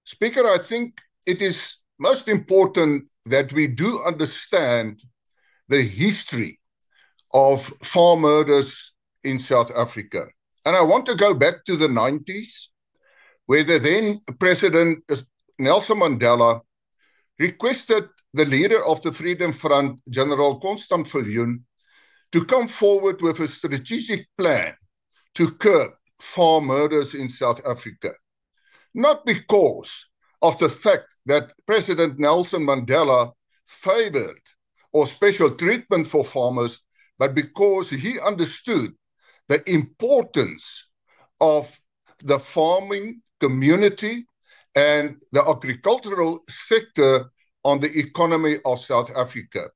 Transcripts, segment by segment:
Speaker, I think it is most important that we do understand the history of farm murders in South Africa. And I want to go back to the 90s, where the then President Nelson Mandela requested the leader of the Freedom Front, General Constant Viljoen, to come forward with a strategic plan to curb farm murders in South Africa. Not because of the fact that President Nelson Mandela favored or special treatment for farmers, but because he understood the importance of the farming community and the agricultural sector on the economy of South Africa.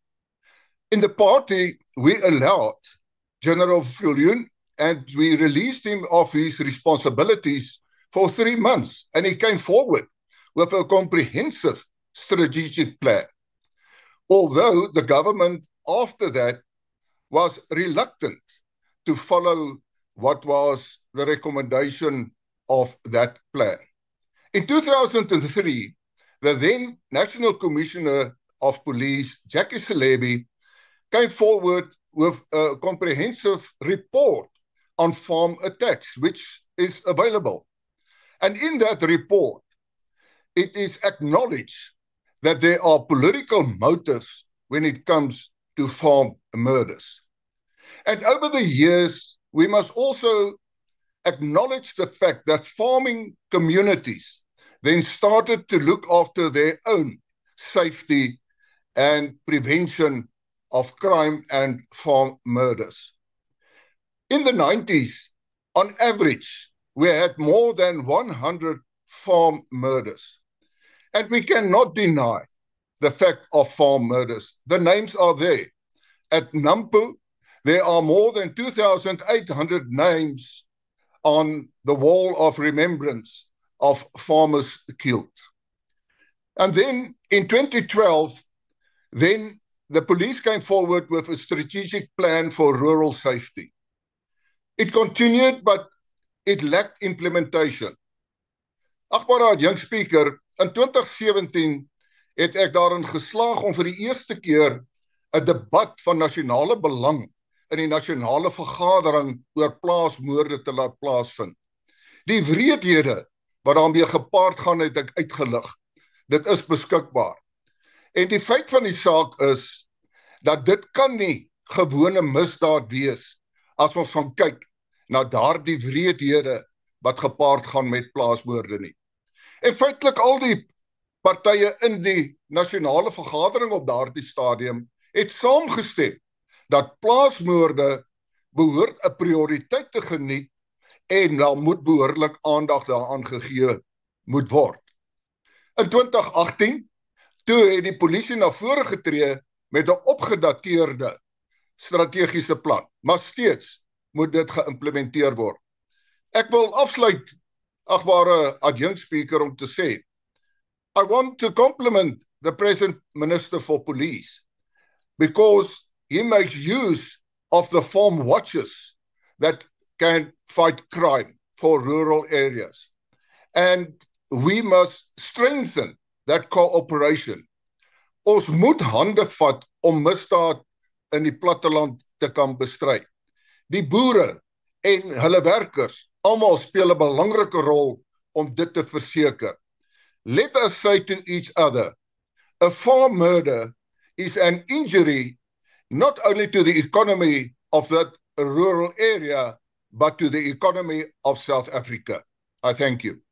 In the party, we allowed General Viljoen and we released him of his responsibilities for 3 months, and he came forward with a comprehensive strategic plan. Although the government after that was reluctant to follow what was the recommendation of that plan. In 2003, the then National Commissioner of Police, Jackie Selebi, came forward with a comprehensive report on farm attacks, which is available. And in that report, it is acknowledged that there are political motives when it comes to farm murders. And over the years, we must also acknowledge the fact that farming communities then started to look after their own safety and prevention of crime and farm murders. In the 90s, on average, we had more than 100 farm murders. And we cannot deny the fact of farm murders. The names are there. At Nampo, there are more than 2,800 names on the wall of remembrance of farmers killed. And then in 2012, then the police came forward with a strategic plan for rural safety. It continued, but it lacked implementation. Agbare young speaker, in 2017 het ek daarin geslaag om vir die eerste keer 'n debat van nasionale belang in die nasionale vergadering oor plaasmoorde te laat plaasvind. Die wreedhede wat daarmee gepaard gaan het ek uitgelig. Dit is beskikbaar. En die feit van die saak is dat dit kan nie gewone misdaad wees as ons gaan kyk na daardie wreedhede wat gepaard gaan met plaasmoorde nie. En feitelik al die partye in die nasionale vergadering op daardie stadium het saamgestem dat plaasmoorde behoort 'n prioriteit te geniet en daar moet behoorlik aandag daaraan gegee moet word. In 2018, toe het die polisie na vore getree met 'n opgedateerde strategiese plan, maar steeds moet dit geïmplementeer word. Ek wil afsluit, agbare adjunct speaker, om te sê, I want to compliment the present Minister for Police because he makes use of the farm watches that can fight crime for rural areas. And we must strengthen that cooperation. Ons moet hande vat om misdaad in die platteland te kan bestry. Die boere en hulle werkers, almal speel 'n belangrike rol om dit te verseker. Let us say to each other, a farm murder is an injury not only to the economy of that rural area, but to the economy of South Africa. I thank you.